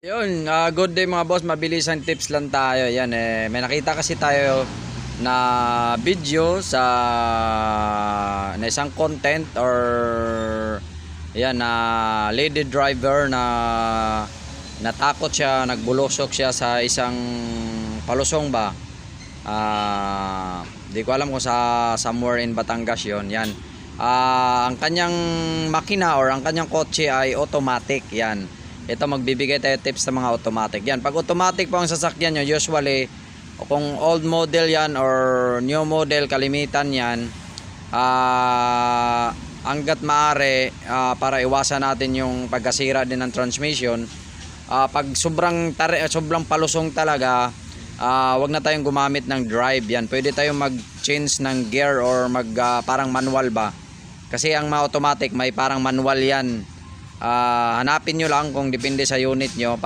Yun, good day mga boss, mabilisan tips lang tayo. Yan may nakita kasi tayo na video na isang content or yan na lady driver na natakot siya, nagbulusok siya sa isang palusong ba. Di ko alam kung sa somewhere in Batangas yon. Yan. Ang kanyang makina or ang kanyang kotse ay automatic yan. Ito magbibigay tayo tips sa mga automatic. Yan, pag automatic po ang sasakyan nyo, usually kung old model yan or new model, kalimitan yan, hanggat maaari, para iwasan natin yung pagkasira din ng transmission, pag sobrang palusong talaga, wag na tayong gumamit ng drive. Yan, pwede tayong mag-change ng gear or parang manual ba, kasi ang mga automatic may parang manual yan. Hanapin nyo lang kung depende sa unit nyo.